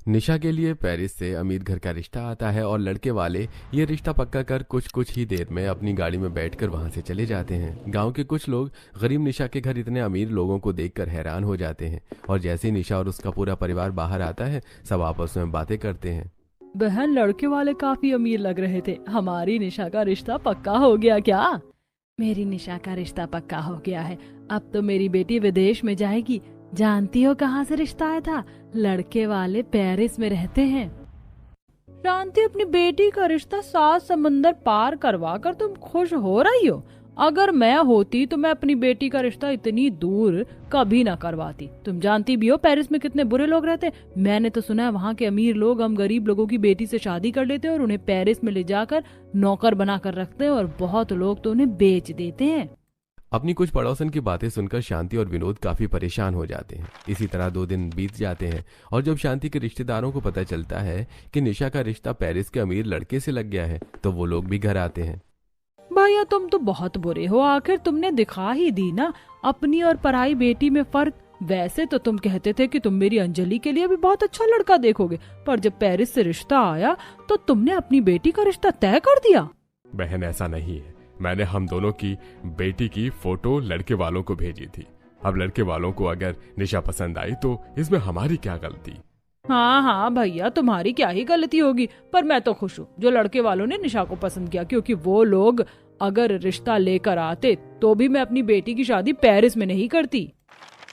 निशा के लिए पेरिस से अमीर घर का रिश्ता आता है और लड़के वाले ये रिश्ता पक्का कर कुछ ही देर में अपनी गाड़ी में बैठकर वहां से चले जाते हैं। गांव के कुछ लोग गरीब निशा के घर इतने अमीर लोगों को देखकर हैरान हो जाते हैं और जैसे ही निशा और उसका पूरा परिवार बाहर आता है सब आपस में बातें करते हैं। बहन, लड़के वाले काफी अमीर लग रहे थे। हमारी निशा का रिश्ता पक्का हो गया क्या? मेरी निशा का रिश्ता पक्का हो गया है। अब तो मेरी बेटी विदेश में जाएगी। जानती हो कहाँ से रिश्ता आया था? लड़के वाले पेरिस में रहते हैं। शांति, अपनी बेटी का रिश्ता 7 समंदर पार करवा कर तुम खुश हो रही हो। अगर मैं होती तो मैं अपनी बेटी का रिश्ता इतनी दूर कभी ना करवाती। तुम जानती भी हो पेरिस में कितने बुरे लोग रहते हैं। मैंने तो सुना है वहाँ के अमीर लोग हम गरीब लोगों की बेटी से शादी कर लेते हैं और उन्हें पेरिस में ले जाकर नौकर बना कर रखते हैं, और बहुत लोग तो उन्हें बेच देते हैं। अपनी कुछ पड़ोसन की बातें सुनकर शांति और विनोद काफी परेशान हो जाते हैं। इसी तरह 2 दिन बीत जाते हैं और जब शांति के रिश्तेदारों को पता चलता है कि निशा का रिश्ता पेरिस के अमीर लड़के से लग गया है तो वो लोग भी घर आते हैं। भैया, तुम तो बहुत बुरे हो। आखिर तुमने दिखा ही दी ना अपनी और पराई बेटी में फर्क। वैसे तो तुम कहते थे कि तुम मेरी अंजलि के लिए भी बहुत अच्छा लड़का देखोगे, पर जब पेरिस से रिश्ता आया तो तुमने अपनी बेटी का रिश्ता तय कर दिया। बहन, ऐसा नहीं है। मैंने हम दोनों की बेटी की फोटो लड़के वालों को भेजी थी। अब लड़के वालों को अगर निशा पसंद आई तो इसमें हमारी क्या गलती? हाँ हाँ भैया, तुम्हारी क्या ही गलती होगी। पर मैं तो खुश हूँ जो लड़के वालों ने निशा को पसंद किया, क्योंकि वो लोग अगर रिश्ता लेकर आते तो भी मैं अपनी बेटी की शादी पेरिस में नहीं करती।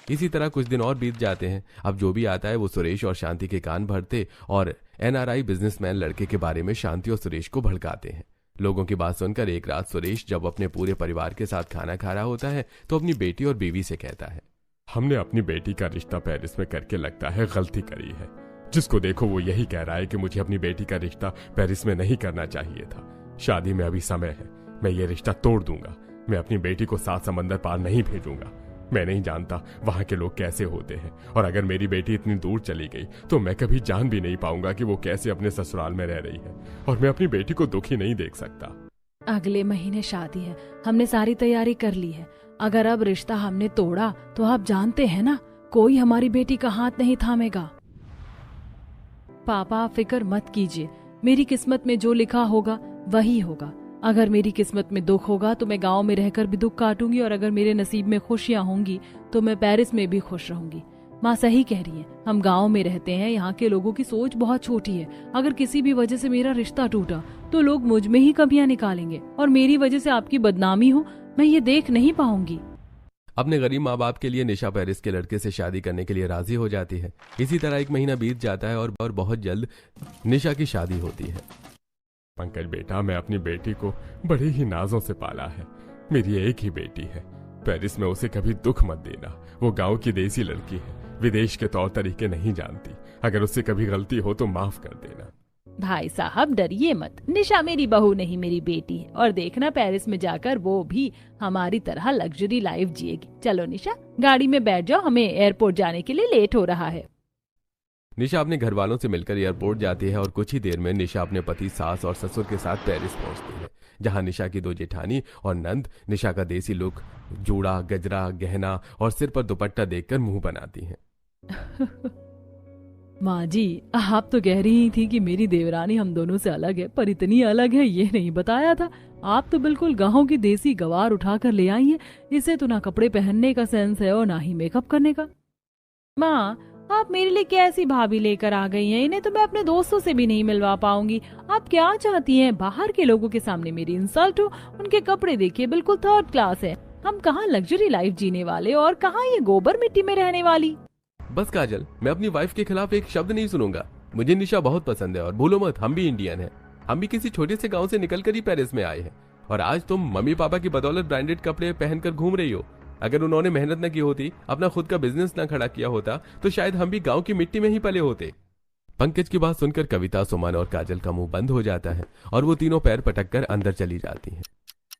इसी तरह कुछ दिन और बीत जाते हैं। अब जो भी आता है वो सुरेश और शांति के कान भरते और NRI बिजनेसमैन लड़के के बारे में शांति और सुरेश को भड़काते हैं। लोगों की बात सुनकर एक रात सुरेश जब अपने पूरे परिवार के साथ खाना खा रहा होता है तो अपनी बेटी और बीवी से कहता है, हमने अपनी बेटी का रिश्ता पेरिस में करके लगता है गलती करी है। जिसको देखो वो यही कह रहा है कि मुझे अपनी बेटी का रिश्ता पेरिस में नहीं करना चाहिए था। शादी में अभी समय है। मैं ये रिश्ता तोड़ दूंगा। मैं अपनी बेटी को 7 समंदर पार नहीं भेजूंगा। मैं नहीं जानता वहां के लोग कैसे होते हैं, और अगर मेरी बेटी इतनी दूर चली गई तो मैं कभी जान भी नहीं पाऊंगा कि वो कैसे अपने ससुराल में रह रही है, और मैं अपनी बेटी को दुखी नहीं देख सकता। अगले महीने शादी है। हमने सारी तैयारी कर ली है। अगर अब रिश्ता हमने तोड़ा तो आप जानते हैं ना, कोई हमारी बेटी का हाथ नहीं थामेगा। पापा, फिक्र मत कीजिए। मेरी किस्मत में जो लिखा होगा वही होगा। अगर मेरी किस्मत में दुख होगा तो मैं गांव में रहकर भी दुख काटूंगी, और अगर मेरे नसीब में खुशियां होंगी तो मैं पेरिस में भी खुश रहूंगी। माँ सही कह रही है। हम गांव में रहते हैं। यहाँ के लोगों की सोच बहुत छोटी है। अगर किसी भी वजह से मेरा रिश्ता टूटा तो लोग मुझ में ही कमियां निकालेंगे, और मेरी वजह से आपकी बदनामी हो मैं ये देख नहीं पाऊंगी। अपने गरीब माँ बाप के लिए निशा पेरिस के लड़के से शादी करने के लिए राजी हो जाती है। इसी तरह 1 महीना बीत जाता है और बहुत जल्द निशा की शादी होती है। पंकज बेटा, मैं अपनी बेटी को बड़े ही नाजों से पाला है। मेरी एक ही बेटी है। पेरिस में उसे कभी दुख मत देना। वो गांव की देसी लड़की है, विदेश के तौर तरीके नहीं जानती। अगर उससे कभी गलती हो तो माफ कर देना। भाई साहब, डरिए मत। निशा मेरी बहू नहीं, मेरी बेटी है। और देखना, पेरिस में जाकर वो भी हमारी तरह लग्जरी लाइफ जिएगी। चलो निशा, गाड़ी में बैठ जाओ। हमें एयरपोर्ट जाने के लिए लेट हो रहा है। निशा अपने घर वालों से मिलकर एयरपोर्ट जाती है और कुछ ही देर में निशा अपने पति, सास और ससुर के साथ पेरिस पहुंचती है, जहां निशा की 2 जेठानी और नंद निशा का देसी लुक, जूड़ा, गजरा, गहना और सिर पर दुपट्टा देखकर मुंह बनाती हैं। माँ जी, आप तो कह रही थी कि मेरी देवरानी हम दोनों से अलग है, पर इतनी अलग है ये नहीं बताया था। आप तो बिल्कुल गाँव की देसी गवार उठा कर ले आई है। इसे तो ना कपड़े पहनने का सेंस है और ना ही मेकअप करने का। माँ, आप मेरे लिए कैसी भाभी लेकर आ गई हैं? इन्हें तो मैं अपने दोस्तों से भी नहीं मिलवा पाऊंगी। आप क्या चाहती हैं? बाहर के लोगों के सामने मेरी इंसल्ट हो? उनके कपड़े देखिए, बिल्कुल 3rd क्लास है। हम कहाँ लग्जरी लाइफ जीने वाले और कहाँ ये गोबर मिट्टी में रहने वाली। बस काजल, मैं अपनी वाइफ के खिलाफ एक शब्द नहीं सुनूंगा। मुझे निशा बहुत पसंद है और भूलो मत, हम भी इंडियन हैं। हम भी किसी छोटे से गांव से निकलकर ही पेरिस में आए हैं, और आज तुम मम्मी पापा की बदौलत ब्रांडेड कपड़े पहनकर घूम रही हो। अगर उन्होंने मेहनत न की होती, अपना खुद का बिजनेस न खड़ा किया होता, तो शायद हम भी गांव की मिट्टी में ही पले होते। पंकज की बात सुनकर कविता, सुमन और काजल का मुंह बंद हो जाता है और वो तीनों पैर पटक कर अंदर चली जाती हैं।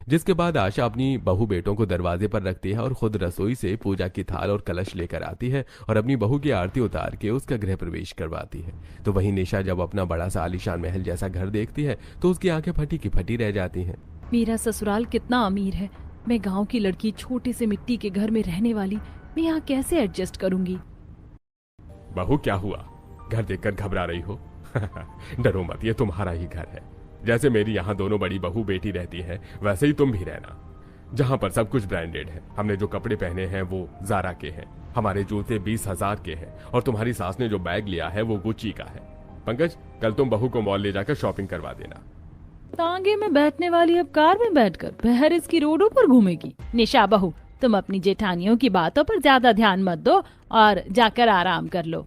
जिसके बाद आशा अपनी बहू बेटों को दरवाजे पर रखती है और खुद रसोई से पूजा की थाल और कलश लेकर आती है और अपनी बहू की आरती उतार के उसका गृह प्रवेश करवाती है। तो वहीं निशा जब अपना बड़ा सा आलीशान महल जैसा घर देखती है तो उसकी आंखें फटी की फटी रह जाती हैं। मेरा ससुराल कितना अमीर है। मैं गांव की लड़की, छोटे से मिट्टी के घर में रहने वाली, मैं यहाँ कैसे एडजस्ट करूंगी? बहू, क्या हुआ? घर देखकर घबरा रही हो? डरो मत, ये तुम्हारा ही घर है। जैसे मेरी यहाँ दोनों बड़ी बहू बेटी रहती है, वैसे ही तुम भी रहना। जहाँ पर सब कुछ ब्रांडेड है। हमने जो कपड़े पहने हैं वो ज़ारा के हैं, हमारे जूते 20,000 के हैं, और तुम्हारी सास ने जो बैग लिया है वो गुच्ची का है। पंकज, कल तुम बहू को मॉल ले जाकर शॉपिंग करवा देना। तांगे में बैठने वाली अब कार में बैठकर पेरिस की रोडों पर घूमेगी। निशा बहू, तुम अपनी जेठानियों की बातों पर ज्यादा ध्यान मत दो और जाकर आराम कर लो।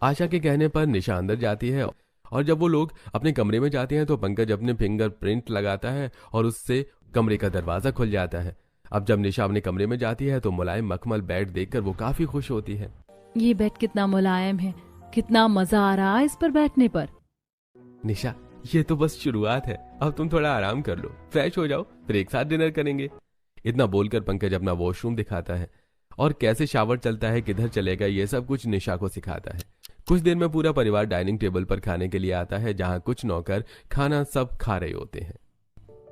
आशा के कहने पर निशा अंदर जाती है और जब वो लोग अपने कमरे में जाते हैं तो पंकज अपने फिंगरप्रिंट लगाता है और उससे कमरे का दरवाजा खुल जाता है। अब जब निशा अपने कमरे में जाती है तो मुलायम मखमल बेड देखकर वो काफी खुश होती है। ये बेड कितना मुलायम है, कितना मजा आ रहा है इस पर बैठने पर। निशा, ये तो बस शुरुआत है, अब तुम थोड़ा आराम कर लो, फ्रेश हो जाओ, फिर एक साथ डिनर करेंगे। इतना बोलकर पंकज अपना वॉशरूम दिखाता है और कैसे शावर चलता है, किधर चलेगा, ये सब कुछ निशा को सिखाता है। कुछ देर में पूरा परिवार डाइनिंग टेबल पर खाने के लिए आता है, जहाँ कुछ नौकर खाना सब खा रहे होते हैं।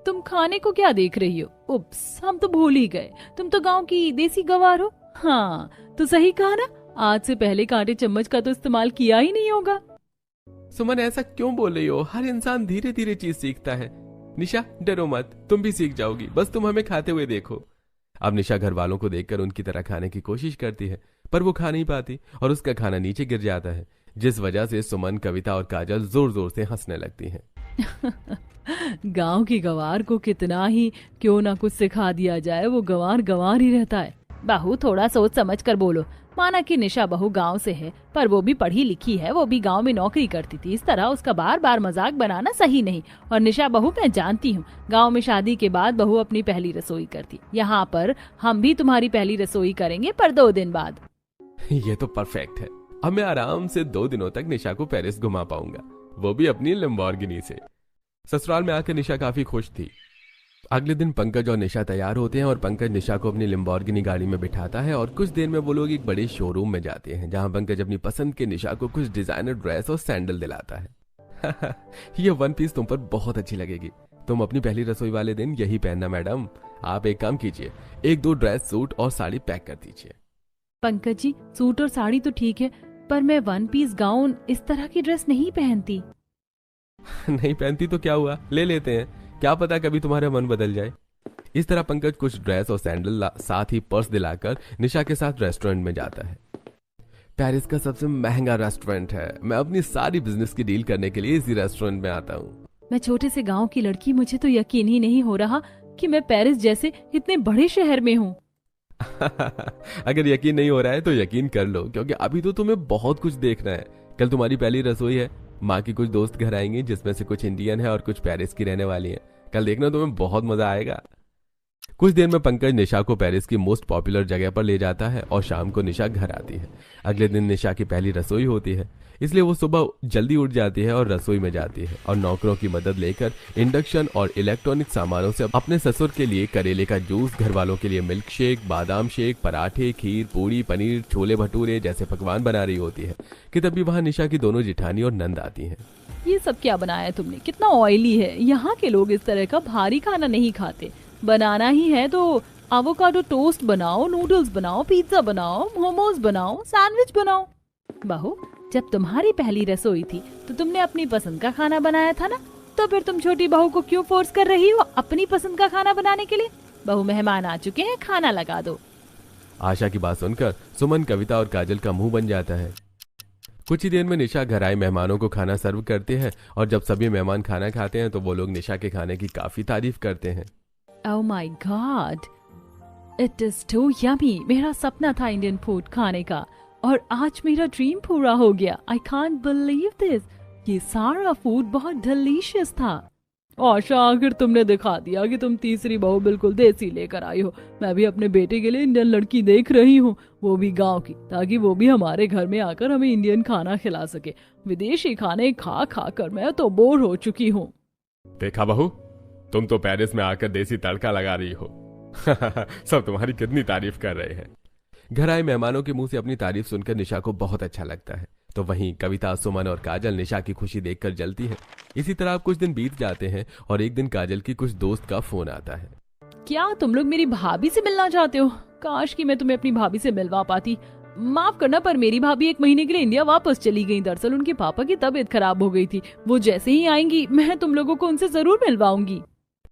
तुम खाने को क्या देख रही हो? उप्स, हम तो भूल ही गए, तुम तो गांव की देसी गवार हो। हाँ, तो सही कहा ना, आज से पहले कांटे चम्मच का तो इस्तेमाल किया ही नहीं होगा। सुमन, ऐसा क्यों बोल रही हो? हर इंसान धीरे धीरे चीज सीखता है। निशा, डरो मत, तुम भी सीख जाओगी, बस तुम हमें खाते हुए देखो। अब निशा घर वालों को देखकर उनकी तरह खाने की कोशिश करती है, पर वो खा नहीं पाती और उसका खाना नीचे गिर जाता है, जिस वजह से सुमन, कविता और काजल जोर जोर से हंसने लगती हैं। गांव की गवार को कितना ही क्यों ना कुछ सिखा दिया जाए, वो गवार गवार ही रहता है। बहू, थोड़ा सोच समझ कर बोलो। माना कि निशा बहू गांव से है, पर वो भी पढ़ी लिखी है, वो भी गांव में नौकरी करती थी। इस तरह उसका बार बार मजाक बनाना सही नहीं। और निशा बहू, मैं जानती हूँ, गांव में शादी के बाद बहू अपनी पहली रसोई करती। यहाँ पर हम भी तुम्हारी पहली रसोई करेंगे, पर 2 दिन बाद। ये तो परफेक्ट है। अब मैं आराम से 2 दिनों तक निशा को पेरिस घुमा पाऊंगा, वो भी अपनी लैम्बोर्गिनी से। ससुराल में आकर निशा काफी खुश थी। अगले दिन पंकज और निशा तैयार होते हैं और पंकज निशा को अपनी लैम्बोर्गिनी गाड़ी में बिठाता है और कुछ देर में वो लोग एक बड़े शोरूम में जाते हैं, जहां पंकज अपनी पसंद के निशा को कुछ डिजाइनर ड्रेस और सैंडल दिलाता है। ये 1 पीस तुम पर बहुत अच्छी लगेगी, तुम अपनी पहली रसोई वाले दिन यही पहनना मैडम। आप एक काम कीजिए, 1-2 ड्रेस, सूट और साड़ी पैक कर दीजिए। पंकज जी, सूट और साड़ी तो ठीक है, पर मैं 1 पीस गाउन, इस तरह की ड्रेस नहीं पहनती। नहीं पहनती तो क्या हुआ, ले लेते हैं, क्या पता कभी तुम्हारा मन बदल जाए। इस तरह पंकज कुछ ड्रेस और सैंडल साथ ही पर्स दिलाकर निशा के साथ रेस्टोरेंट में जाता है। पेरिस का सबसे महंगा रेस्टोरेंट है, मैं अपनी सारी बिजनेस की डील करने के लिए इसी रेस्टोरेंट में आता हूँ। मैं छोटे से गांव की लड़की, मुझे तो यकीन ही नहीं हो रहा कि मैं पेरिस जैसे इतने बड़े शहर में हूँ। अगर यकीन नहीं हो रहा है तो यकीन कर लो, क्योंकि अभी तो तुम्हें बहुत कुछ देखना है। कल तुम्हारी पहली रसोई है, माँ की कुछ दोस्त घर आएंगे, जिसमें से कुछ इंडियन है और कुछ पेरिस की रहने वाली हैं। कल देखना, तुम्हें बहुत मजा आएगा। कुछ देर में पंकज निशा को पेरिस की मोस्ट पॉपुलर जगह पर ले जाता है और शाम को निशा घर आती है। अगले दिन निशा की पहली रसोई होती है, इसलिए वो सुबह जल्दी उठ जाती है और रसोई में जाती है और नौकरों की मदद लेकर इंडक्शन और इलेक्ट्रॉनिक सामानों से अपने ससुर के लिए करेले का जूस, घर वालों के लिए मिल्क शेक, बादाम शेक, पराठे, खीर, पूड़ी, पनीर, छोले भटूरे जैसे पकवान बना रही होती है कि तभी वहाँ निशा की दोनों जिठानी और नंद आती हैं। ये सब क्या बनाया तुमने? कितना ऑयली है। यहाँ के लोग इस तरह का भारी खाना नहीं खाते। बनाना ही है तो एवोकाडो टोस्ट बनाओ, नूडल्स बनाओ, पिज्जा बनाओ, मोमोज बनाओ, सैंडविच बनाओ। बहू, जब तुम्हारी पहली रसोई थी तो तुमने अपनी पसंद का खाना बनाया था ना, तो फिर तुम छोटी बहू को क्यों फोर्स कर रही हो अपनी पसंद का खाना बनाने के लिए? बहू, मेहमान आ चुके हैं, खाना लगा दो। आशा की बात सुनकर सुमन, कविता और काजल का मुंह बन जाता है। कुछ ही देर में निशा घर आए मेहमानों को खाना सर्व करते हैं और जब सभी मेहमान खाना खाते हैं तो वो लोग निशा के खाने की काफी तारीफ करते हैं। Oh my God, it is too yummy। मेरा सपना था इंडियन फूड खाने का और आज मेरा ड्रीम पूरा हो गया। I can't believe this। ये सारा फूड बहुत डिलीशियस था। आशा, आखिर तुमने दिखा दिया कि तुम तीसरी बहू बिल्कुल देसी लेकर आई हो। मैं भी अपने बेटे के लिए इंडियन लड़की देख रही हूँ, वो भी गांव की, ताकि वो भी हमारे घर में आकर हमें इंडियन खाना खिला सके। विदेशी खाने खा खा कर मैं तो बोर हो चुकी हूँ। देखा बहू, तुम तो पेरिस में आकर देसी तड़का लगा रही हो। सब तुम्हारी कितनी तारीफ कर रहे हैं। घर आए मेहमानों के मुंह से अपनी तारीफ सुनकर निशा को बहुत अच्छा लगता है, तो वहीं कविता, सुमन और काजल निशा की खुशी देखकर जलती है। इसी तरह कुछ दिन बीत जाते हैं और एक दिन काजल की कुछ दोस्त का फोन आता है। क्या तुम लोग मेरी भाभी से मिलना चाहते हो? काश कि मैं तुम्हें अपनी भाभी से मिलवा पाती। माफ करना, पर मेरी भाभी 1 महीने के लिए इंडिया वापस चली गई। दरअसल उनके पापा की तबीयत खराब हो गई थी। वो जैसे ही आएंगी मैं तुम लोगों को उनसे जरूर मिलवाऊंगी।